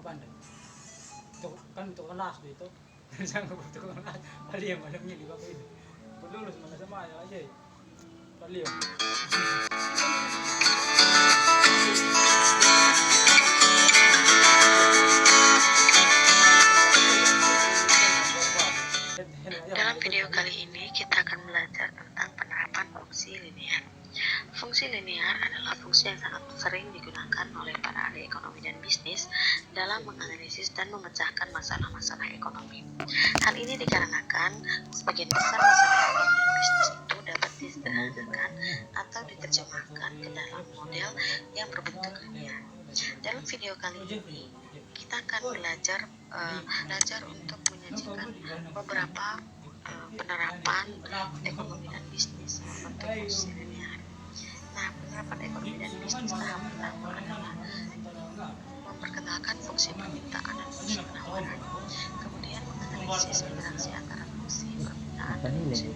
pandai. Itu kan untuk kelas itu. Saya nggak butuh kelas. Paling yang malamnya di bawah itu. Lulus mana sama ya aja. Paling. Dalam video kali ini kita akan belajar tentang penerapan fungsi linear. Fungsi linear adalah fungsi yang sangat sering digunakan oleh para ahli ekonomi dan bisnis dalam menganalisis dan memecahkan masalah-masalah ekonomi. Hal ini dikarenakan sebagian besar masalah ekonomi dan bisnis itu dapat disederhanakan atau diterjemahkan ke dalam model yang berbentuk linear. Dalam video kali ini kita akan belajar untuk menyajikan beberapa penerapan ekonomi dan bisnis membentuk fungsi linear. Nah, penerapan ekonomi dan bisnis tahap pertama adalah memperkenalkan fungsi permintaan dan fungsi penawaran. Kemudian menganalisis interaksi antara fungsi permintaan dan fungsi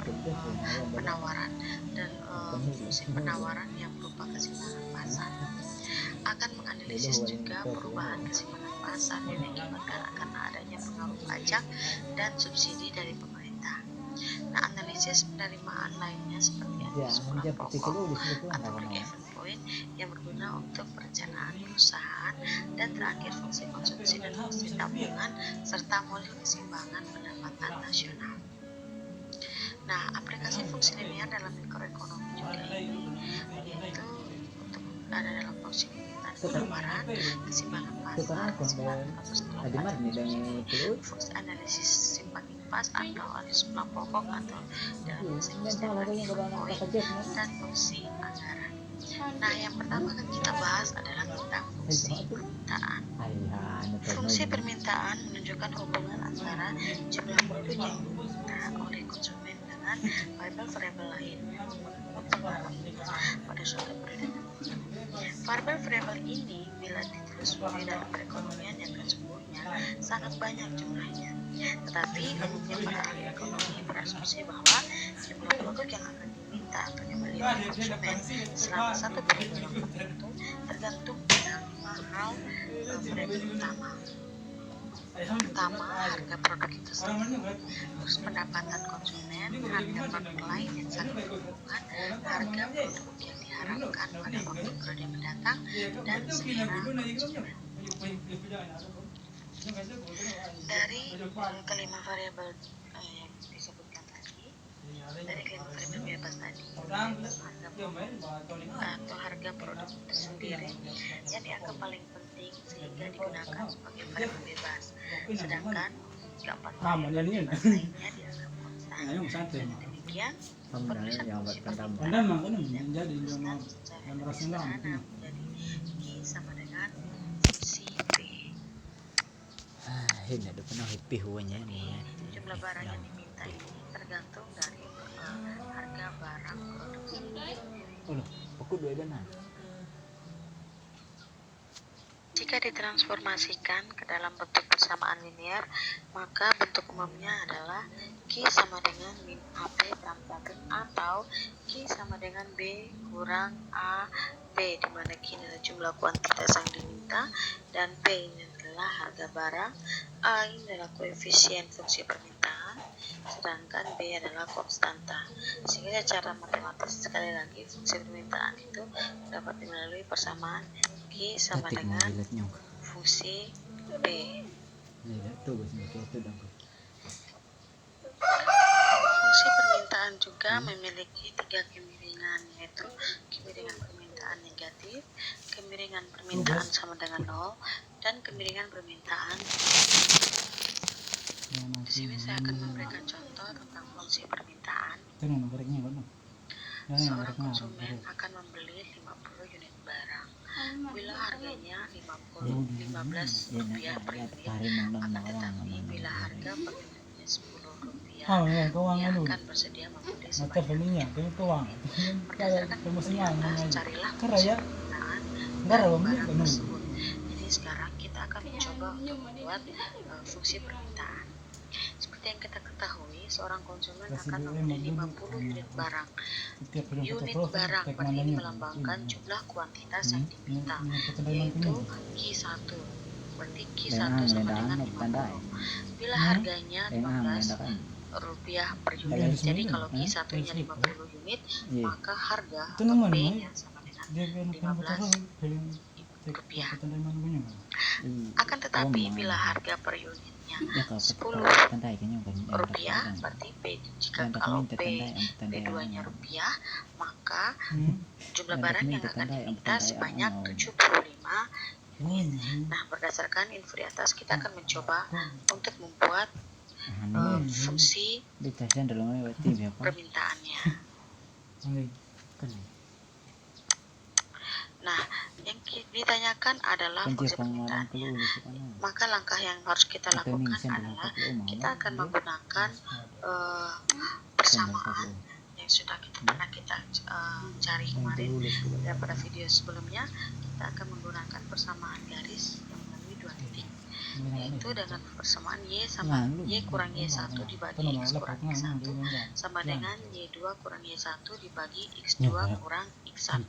penawaran dan fungsi penawaran yang berupa keseimbangan pasar. Akan menganalisis juga perubahan keseimbangan pasar yang diakibatkan karena adanya pengaruh pajak dan subsidi dari pemerintah. Nah, analisis penerimaan lainnya seperti analisis pulang pokok atau break-even point yang berguna untuk perencanaan perusahaan, dan terakhir fungsi konsumsi dan fungsi tabungan serta model keseimbangan pendapatan nasional. Nah, aplikasi fungsi linear dalam mikroekonomi juga ini yaitu untuk ada dalam fungsi penawaran, keseimbangan pasar, keseimbangan fungsi analisis simpan impas atau analisis pulang pokok atau dalam bahasa Inggrisnya break-even point, dan fungsi anggaran. Nah, yang pertama akan kita bahas adalah tentang fungsi permintaan. Fungsi permintaan menunjukkan hubungan antara jumlah produk yang diminta oleh konsumen dengan variabel-variabel lain untuk pada suatu periode. Variabel-variabel ini bila ditelusuri dalam perekonomian yang sesungguhnya sangat banyak jumlahnya. Tetapi umumnya para ahli ekonomi berasumsi bahwa jumlah produk yang akan diminta atau dibeli oleh konsumen selama satu periode yang tertentu tergantung pada 5 hal variabel utama. Pertama, harga produk itu sendiri, terus pendapatan konsumen, harga produk lain yang saling berhubungan, harga produk yang diharapkan pada waktu periode mendatang, dan selera konsumen. Dari kelima variabel yang disebutkan tadi, dari kelima variabel bebas tadi, harga produk atau harga produk itu sendiri yang dianggap paling penting sehingga digunakan sebagai variabel bebas, sedangkan keempat variabel bebas lainnya dianggap konstan. Dengan demikian, penulisan fungsi permintaan dirumuskan secara sederhana menjadi I sama dengan fungsi P. Ini ada pernah happy huanya nih. Jumlah barang yang diminta ini tergantung dari harga barang produksi. Aku dua dana. Jika ditransformasikan ke dalam bentuk persamaan linear, maka bentuk umumnya adalah Q sama dengan min AP tambahkan atau Q sama dengan B kurang A B, di mana Q adalah jumlah kuantitas yang diminta dan B ini adalah harga barang, A ini adalah koefisien fungsi permintaan, sedangkan B adalah konstanta. Sehingga secara matematis sekali lagi fungsi permintaan itu dapat melalui persamaan Q sama dengan fungsi B. Fungsi permintaan juga memiliki 3 kemiringan, yaitu kemiringan permintaan negatif, kemiringan permintaan sama dengan 0, dan kemiringan permintaan. Di sini saya akan memberikan contoh tentang fungsi permintaan. Seorang konsumen akan membeli 50 unit barang. Bila harganya 15 rupiah per unit, akan tetapi bila harga per unitnya 10 rupiah, ia akan bersedia membeli sebanyak itu. Berdasarkan fungsi atas, carilah fungsi permintaan dari barang tersebut. Jadi sekarang kita akan mencoba untuk membuat fungsi permintaan. Seperti yang kita ketahui, seorang konsumen akan membeli 50 unit barang. Unit barang pada ini melambangkan jumlah kuantitas yang diminta, yaitu Q1. berarti Yang Q1 sama dengan meledakan tandai. 50. Bila harganya Yang 15 meledakan. rupiah per Yang unit. di Jadi sini kalau kan? Q1 nya Yang 50 unit, Iya. maka harga Itu atau namanya, P-nya sama dengan dia kan 15 film rupiah. tandai mana punya kan? Akan tetapi bila harga per unitnya Ya kalau 10 tandai kan yang rupiah, berarti P, jika kalau P2 nya rupiah, maka jumlah barang yang akan diminta sebanyak 75 unit. Nah, berdasarkan info di atas, kita akan mencoba untuk membuat fungsi Ditasan dalam tim ya Pak. permintaannya. Kan Nah, yang ditanyakan adalah fungsi permintaannya. Maka langkah yang harus kita lakukan adalah kita akan menggunakan persamaan yang sudah pernah kita cari kemarin pada video sebelumnya. Kita akan menggunakan persamaan garis yang melalui 2 titik, yaitu dengan persamaan Y sama Y kurang Y1 dibagi X kurang X1 sama dengan Y2 kurang Y1 dibagi X2 kurang X1.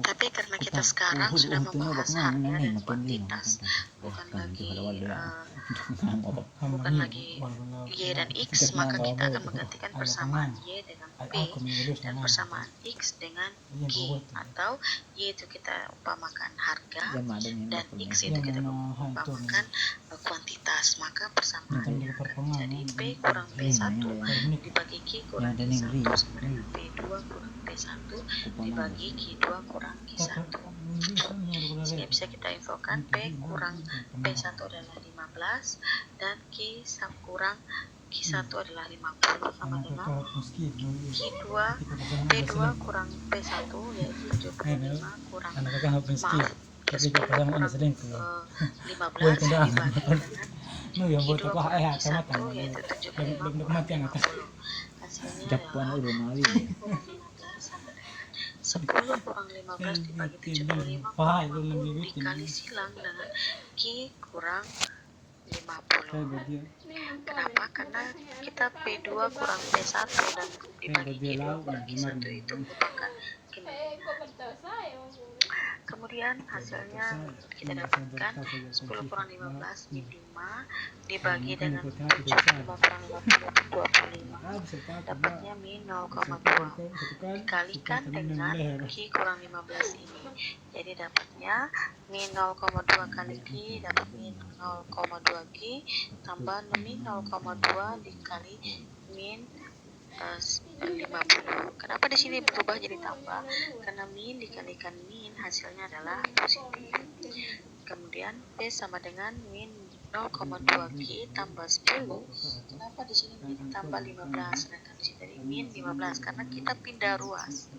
Tapi karena kita sekarang sudah membahas harga dan kuantitas, bukan lagi Y dan X, maka kita akan menggantikan persamaan Y dengan P dan persamaan X dengan Q, atau Y itu kita umpamakan harga dan X itu kita umpamakan kuantitas. Maka persamaannya akan menjadi P kurang P1 dibagi Q kurang Q1 sama dengan P2 kurang P1 dibagi Q2 kurang Q1. Sehingga bisa kita infokan P kurang P1 adalah 15 dan Q kurang Q1 adalah 50 sama dengan Q2 P2 kurang P1 yaitu 75 kurang Q10 kurang 15 dibagi dengan Q2 kurang Q1 yaitu 75 kurang 50. Hasilnya adalah 10 kurang 15 dibagi 75 kurang 50 dikali silang dengan Q kurang 50. Kenapa? Karena kita P2 kurang P1 dan dibagi Q2 kurang Q1 itu merupakan kemudian hasilnya kita dapatkan 10 kurang 15 min 5 dibagi dengan 75 kurang 50 25, dapatnya min 0,2 dikalikan dengan Q kurang 15 ini, jadi dapatnya min 0,2 kali Q dapat min 0,2 Q tambah min 0,2 dikali min 50. Kenapa di sini berubah jadi tambah? Karena min dikalikan min hasilnya adalah positif. Kemudian P sama dengan min 0,2 Q tambah 10. Kenapa di sini menjadi tambah 15? Sedangkan di sini min 15 karena kita pindah ruas.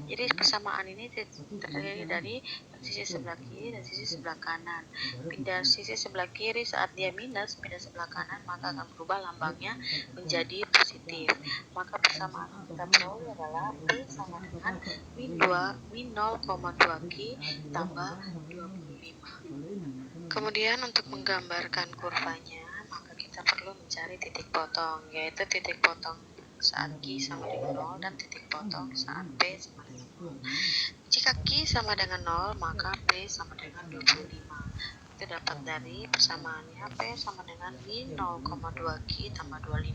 Jadi persamaan ini terdiri dari sisi sebelah kiri dan sisi sebelah kanan. Pindah sisi sebelah kiri saat dia minus, pindah sebelah kanan maka akan berubah lambangnya menjadi positif. Maka persamaan yang kita peroleh adalah P sama dengan min 0,2 Q tambah 25. Kemudian untuk menggambarkan kurvanya, maka kita perlu mencari titik potong, yaitu titik potong saat Q sama dengan 0 dan titik potong saat P sama dengan 0. Jika Q sama dengan 0, maka P sama dengan 25. Itu dapat dari persamaannya P sama dengan min 0,2 Q tambah 25.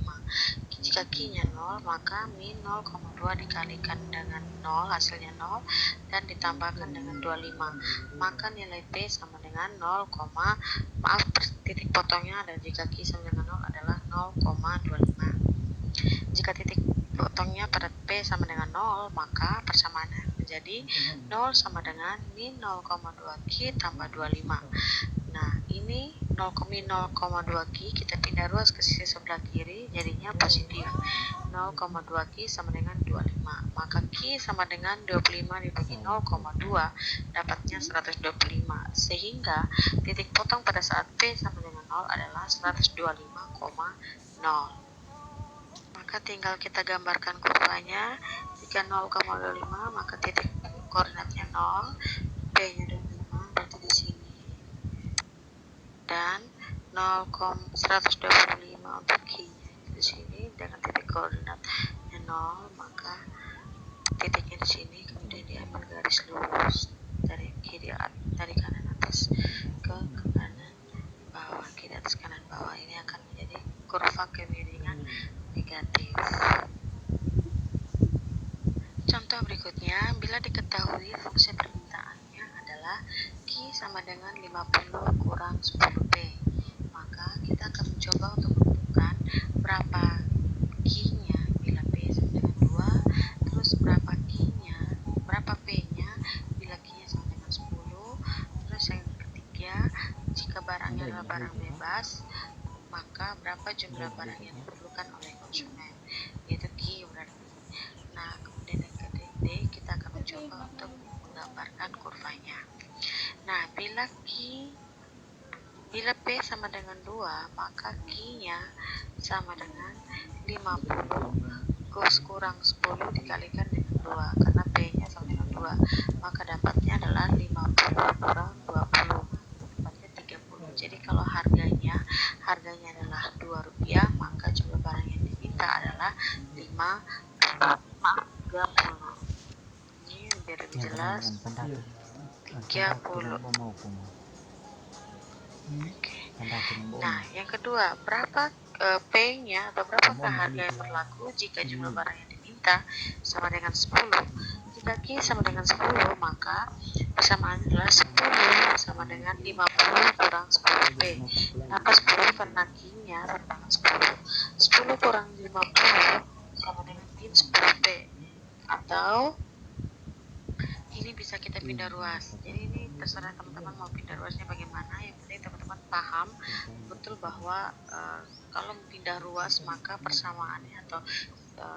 Jika Q-nya 0, maka min 0,2 dikalikan dengan 0, hasilnya 0, dan ditambahkan dengan 25. Maka nilai P sama dengan 0, titik potongnya dan jika Q sama dengan 0 adalah 0,25. Jika titik potongnya pada P sama dengan 0, maka persamaannya menjadi 0 sama dengan min 0,2 Q tambah 25. Nah, ini 0,2 Q kita pindah ruas ke sisi sebelah kiri, jadinya positif. 0,2 Q sama dengan 25. Maka Q sama dengan 25 dibagi 0,2 dapatnya 125. Sehingga titik potong pada saat P sama dengan 0 adalah 125,0. Maka tinggal kita gambarkan kurvanya. Jika 0,25 maka titik koordinatnya 0, P-nya 25 berarti di sini. Dan 125 untuk Q-nya di sini dengan titik koordinatnya 0, maka titiknya di sini, kemudian dia ambil garis lurus dari kanan atas ke kurva kemiringan negatif. Contoh berikutnya, bila diketahui fungsi permintaannya adalah Q sama dengan 50 kurang 10P, maka kita akan mencoba untuk menentukan berapa Q-nya bila P sama dengan 2, terus berapa P-nya bila Q-nya sama dengan 10, terus yang ketiga, jika barangnya adalah barang bebas, maka berapa jumlah barang yang diperlukan oleh konsumen, yaitu Q berarti. Nah, kemudian yang D, kita akan mencoba untuk menggambarkan kurvanya. Nah, bila P sama dengan 2, maka Q-nya sama dengan 50 kurang 10 dikalikan dengan 2, karena P-nya sama dengan 2, maka dapatnya adalah 50 kurang 20, dapatnya 30. Jadi kalau harganya adalah Rp2, maka jumlah barang yang diminta adalah 30. Ini biar lebih jelas, 30. Nah, yang kedua, berapa P-nya atau berapakah harga yang berlaku jika jumlah barang yang diminta sama dengan 10? Jika Q sama dengan 10, maka persamaannya adalah 10 sama dengan 50 kurang 10P. Kenapa 10? Karena Q-nya sama dengan 10. 10 kurang 50 sama dengan min 10P. Atau ini bisa kita pindah ruas. Jadi ini terserah teman-teman mau pindah ruasnya bagaimana. Yang penting teman-teman paham betul bahwa kalau pindah ruas maka persamaannya atau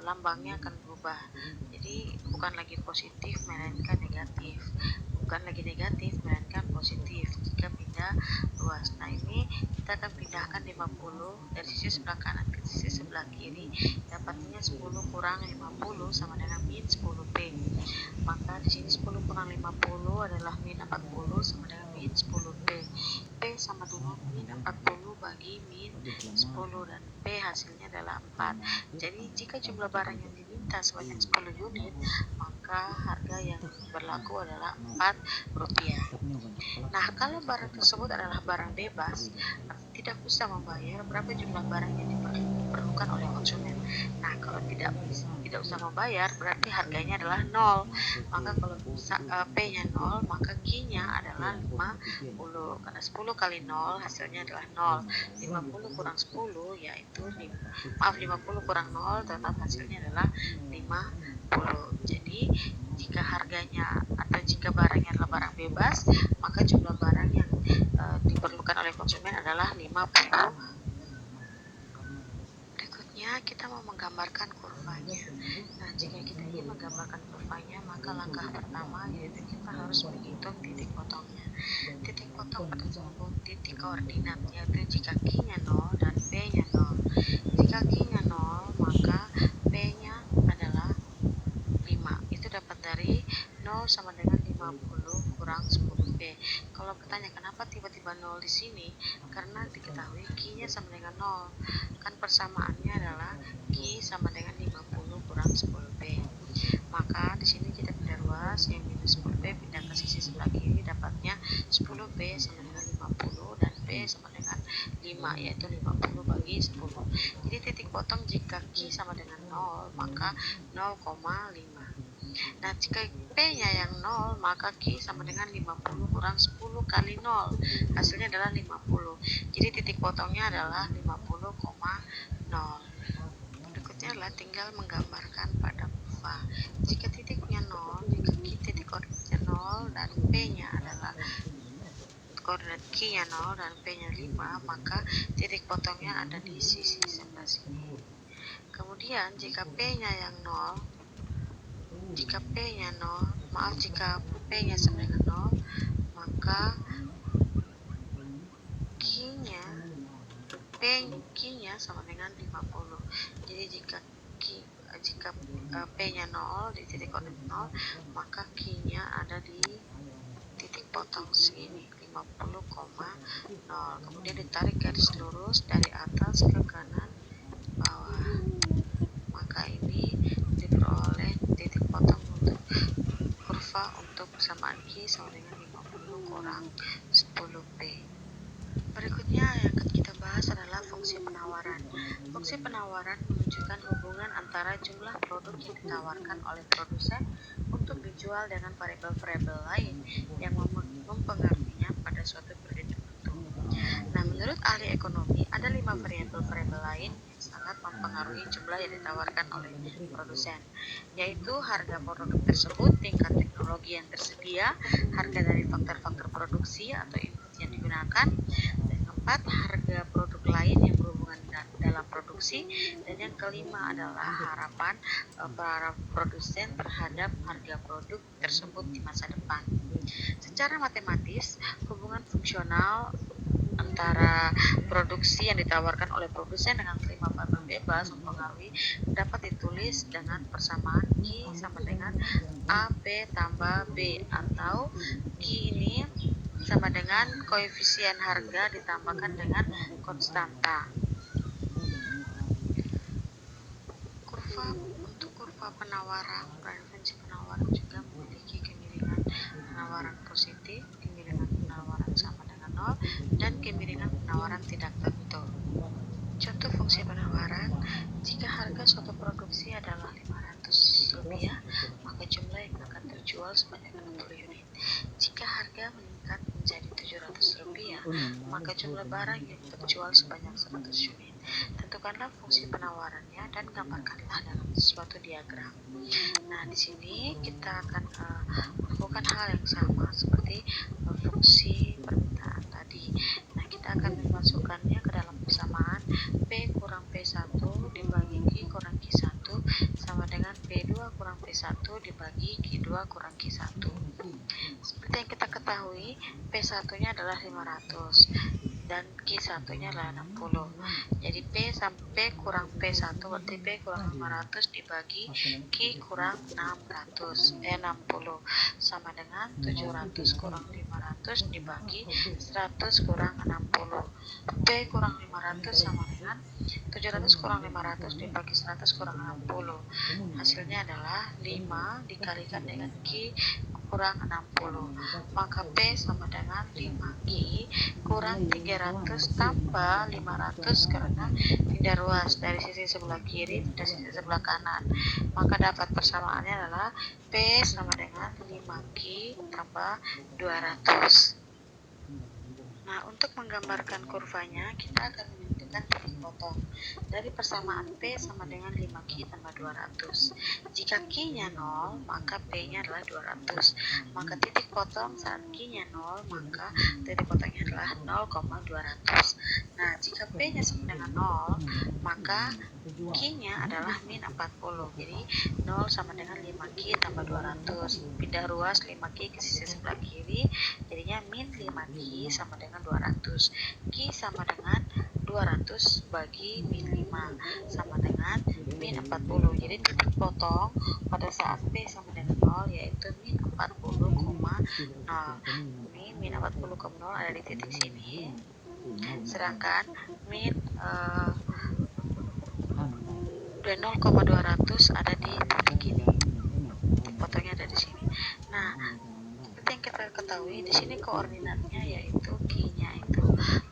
lambangnya akan berubah. Jadi bukan lagi positif melainkan negatif. Bukan lagi negatif melainkan positif jika pindah ruas. Nah, ini kita akan pindahkan 50 dari sisi sebelah kanan ke sisi sebelah kiri, dapatnya 10 kurang 50 sama dengan min 10P. Maka di sini 10 kurang 50 adalah min 40 sama dengan min 10P. P sama dengan min 40 bagi min 10, dan P hasilnya adalah 4. Jadi jika jumlah barang yang diminta sebanyak 10 unit, maka harga yang berlaku adalah Rp4. Nah, kalau barang tersebut adalah barang bebas, tidak usah membayar berapa jumlah barang yang diperlukan oleh konsumen. Nah, kalau tidak usah membayar, berarti harganya adalah 0. Maka kalau P-nya 0, maka Q-nya adalah 50. Karena 10 kali 0 hasilnya adalah 0. 50 kurang 10 yaitu 50 kurang 0 tetap hasilnya adalah 50. Jadi jika harganya atau jika barangnya adalah barang bebas, maka jumlah barang yang diperlukan oleh konsumen adalah 50. Berikutnya kita mau menggambarkan kurvanya. Nah, jika kita ingin menggambarkan kurvanya, maka langkah pertama yaitu kita harus menghitung titik potongnya. Titik potong pada suatu titik koordinat, yaitu jika Q-nya 0 dan P-nya 0. Jika Q-nya 0, maka P-nya adalah 5. Itu dapat dari 0 sama dengan 50 kurang 10P. Kalau bertanya kenapa tiba-tiba 0 di sini, karena diketahui Q-nya sama dengan 0. Kan persamaannya adalah Q sama dengan 50 kurang 10P. Maka di sini kita pindah ruas, yang minus 10P pindah ke sisi sebelah kiri, dapatnya 10P sama dengan 50 dan P sama dengan 5, yaitu 50 bagi 10. Jadi titik potong jika Q sama dengan 0, maka 0,5. Nah, jika P-nya yang 0, maka Q sama dengan 50 kurang 10 kali 0. Hasilnya adalah 50. Jadi titik potongnya adalah 50,0. Berikutnya adalah tinggal menggambarkan pada kurva. Jika titiknya 0, jika titik koordinatnya 0 dan P-nya adalah koordinat Q-nya 0 dan P-nya 5, maka titik potongnya ada di sisi sebelah sini. Kemudian jika P-nya yang 0, jika P-nya sama dengan 0, maka Q-nya sama dengan 50. Jadi jika P-nya 0 di titik koordinat 0, maka Q-nya ada di titik potong segini, 50,0. Kemudian ditarik garis lurus dari atas ke kanan bawah. Maka ini diperoleh titik potong untuk kurva untuk persamaan Q sama dengan 50 kurang 10P. Berikutnya yang akan kita bahas adalah fungsi penawaran. Fungsi penawaran menunjukkan hubungan antara jumlah produk yang ditawarkan oleh produsen untuk dijual dengan variabel-variabel lain yang mempengaruhinya pada suatu periode tertentu. Nah, menurut ahli ekonomi, ada 5 variabel-variabel lain yang sangat mempengaruhi jumlah yang ditawarkan oleh produsen, yaitu harga produk tersebut, tingkat teknologi yang tersedia, harga dari faktor-faktor produksi atau input yang digunakan, dan keempat, harga produk lain yang berhubungan dalam produksi, dan yang kelima adalah harapan para produsen terhadap harga produk tersebut di masa depan. Secara matematis, hubungan fungsional antara produksi yang ditawarkan oleh produsen dengan kelima variabel bebas mempengaruhi dapat ditulis dengan persamaan Q sama dengan AB tambah B, atau Q ini sama dengan koefisien harga ditambahkan dengan konstanta. Untuk kurva penawaran, preferensi penawaran juga memiliki kemiringan penawaran positif, kemiringan penawaran sama dengan 0, dan kemiringan penawaran tidak tentu. Contoh fungsi penawaran, jika harga suatu produksi adalah Rp500, maka jumlah yang akan terjual sebanyak 60 unit. Jika harga meningkat menjadi Rp700, maka jumlah barang yang terjual sebanyak 100 unit. Tentukanlah fungsi penawarannya dan gambarkanlah dalam suatu diagram. Nah, di sini kita akan melakukan hal yang sama seperti fungsi permintaan tadi. Nah, kita akan memasukkannya ke dalam persamaan P kurang P1 dibagi Q kurang Q1 sama dengan P2 kurang P1 dibagi Q2 kurang Q1. Seperti yang kita ketahui, P1-nya adalah 500 dan Q1-nya adalah 60. Jadi P sampai kurang P1 berarti P kurang 500 dibagi Q kurang 60 sama dengan 700 kurang 500 dibagi 100 kurang 60. P kurang 500 sama dengan 700 kurang 500 dibagi 100 kurang 60. Hasilnya adalah 5 dikalikan dengan Q kurang 60. Maka P sama dengan 5Q kurang 300 tambah 500 karena pindah ruas dari sisi sebelah kiri ke sisi sebelah kanan. Maka dapat persamaannya adalah P sama dengan 5Q tambah 200. Nah, untuk menggambarkan kurvanya, kita akan menentukan titik potong dari persamaan P sama dengan 5Q tambah 200. Jika Q-nya 0, maka P-nya adalah 200. Maka titik potong saat Q-nya 0, maka titik potongnya adalah 0,200. Nah, jika P-nya sama dengan 0, maka Q-nya adalah min 40. Jadi 0 sama dengan 5Q tambah 200. Pindah ruas 5Q ke sisi sebelah kiri, jadinya min 5Q sama dengan 200. Q sama dengan 200 bagi min 5 sama dengan min 40. Jadi titik potong pada saat P sama dengan 0 yaitu min 40,0. Ini min 40,0 ada di titik sini. Sedangkan min 0,200 ada di titik ini. Titik potongnya ada di sini. Nah, seperti yang kita ketahui di sini koordinatnya yaitu Q-nya itu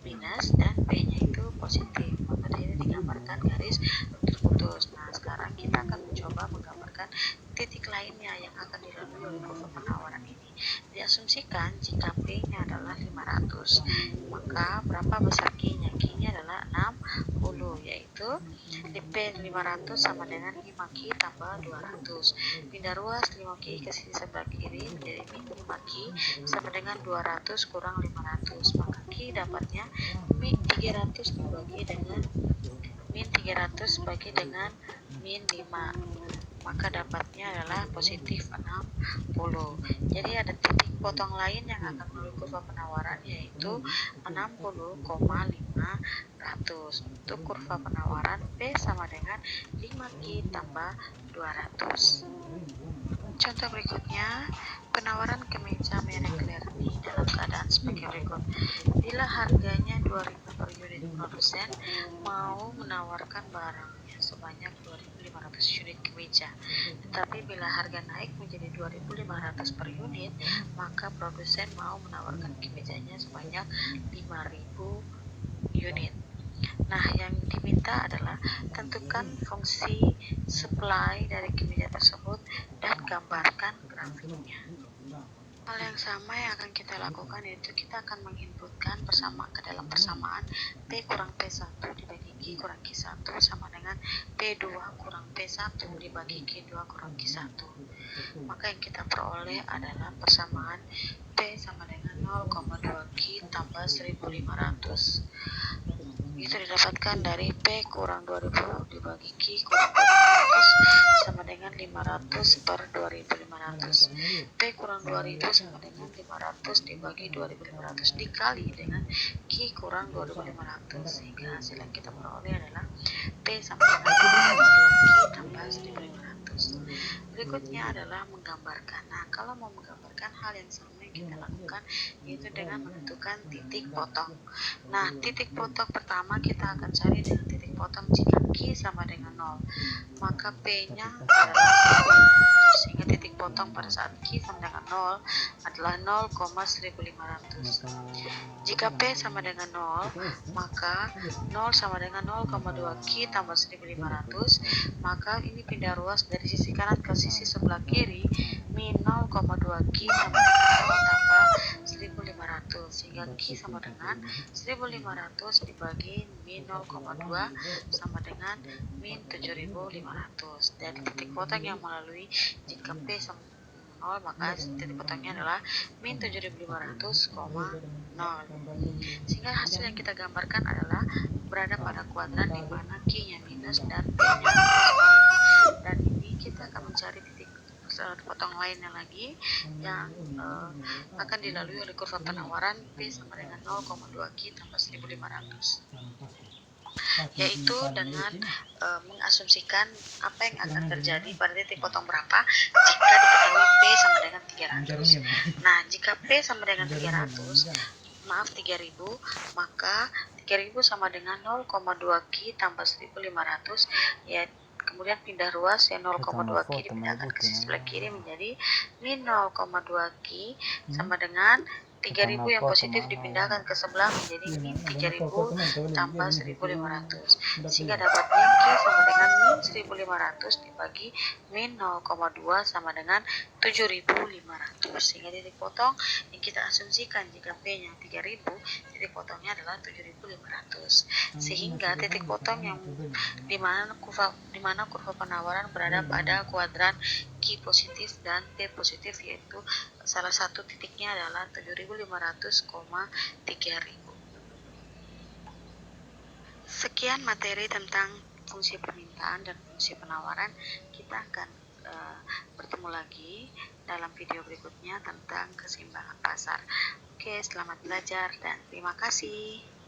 minus dan P-nya itu positif. Maka dari ini digambarkan garis putus. Nah, sekarang kita akan mencoba menggambarkan titik lainnya yang akan dilalui oleh kurva penawaran ini. Diasumsikan jika P-nya adalah 500, maka berapa besar Q-nya? Q-nya adalah 60, yaitu P 500 sama dengan 5Q tambah 200. Pindah ruas 5Q ke sisi sebelah kiri menjadi min 5Q sama dengan 200 kurang 500. Maka Q dapatnya min 300 dibagi dengan min 300 bagi dengan min 5. Maka dapatnya adalah positif 60. Jadi ada titik potong lain yang akan melalui kurva penawaran yaitu 60,500. Untuk kurva penawaran P sama dengan 5Q tambah 200. Contoh berikutnya, penawaran kemeja merek Lerny dalam keadaan sebagai berikut. Bila harganya 2.000 per unit produsen mau menawarkan barangnya sebanyak 2.500 unit kemeja. Tetapi bila harga naik menjadi 2.500 per unit, maka produsen mau menawarkan kemejanya sebanyak 5.000 unit. Nah, yang diminta adalah tentukan fungsi supply dari kemeja tersebut dan gambarkan grafiknya. Hal yang sama yang akan kita lakukan yaitu kita akan menginputkan ke dalam persamaan P kurang P1 dibagi Q kurang Q1 sama dengan P2 kurang P1 dibagi Q2 kurang Q1. Maka yang kita peroleh adalah persamaan P sama dengan 0,2 Q tambah 1.500. Itu didapatkan dari P kurang 2000 dibagi Q kurang 2500 sama dengan 500 per 2500. P kurang 2000 sama dengan 500 dibagi 2500 dikali dengan Q kurang 2500, sehingga hasil yang kita peroleh adalah P sama dengan 2 Q tambah 1500. Berikutnya adalah menggambarkan. Nah, kalau mau menggambarkan, hal yang sama yang kita lakukan yaitu dengan menentukan titik potong. Nah, titik potong pertama kita akan cari dengan titik potong jika Q sama dengan 0, maka P-nya adalah 1.500, sehingga titik potong pada saat Q sama dengan 0 adalah 0,1500. Jika P sama dengan 0, maka 0 sama dengan 0,2 Q tambah 1.500, maka ini pindah ruas dari sisi kanan ke sisi sebelah kiri, min 0,2 Q sama dengan 0 tambah 1.500, sehingga Q sama dengan 1.500 dibagi min 0,2 sama dengan min 7.500. Dan titik potong yang melalui jika P sama 0, maka titik potongnya adalah min 7.500,0, sehingga hasil yang kita gambarkan adalah berada pada kuadran di mana Q-nya minus dan P-nya positif. Dan ini kita akan mencari titik potong lainnya lagi yang akan dilalui oleh kurva penawaran P sama dengan 0,2 Q tambah 1.500, yaitu dengan mengasumsikan apa yang akan terjadi pada titik potong berapa jika diketahui P sama dengan 300. Nah, jika P sama dengan 300, maka 3.000 sama dengan 0,2 Q tambah 1.500, ya kemudian pindah ruas yang 0,2 Q dipindahkan ke sisi sebelah kiri menjadi min 0,2 Q sama dengan 3.000 yang positif dipindahkan ke sebelah menjadi min 3.000 tambah 1.500, sehingga dapatnya Q sama dengan min 1.500 dibagi min 0,2 sama dengan 7.500, sehingga titik potong yang kita asumsikan jika P-nya 3.000, titik potongnya adalah 7.500, sehingga titik potong yang di mana kurva penawaran berada pada kuadran Q positif dan P positif, yaitu salah satu titiknya adalah 7.500,3000. Sekian materi tentang fungsi permintaan dan fungsi penawaran. Kita akan bertemu lagi dalam video berikutnya tentang keseimbangan pasar. Oke, selamat belajar dan terima kasih.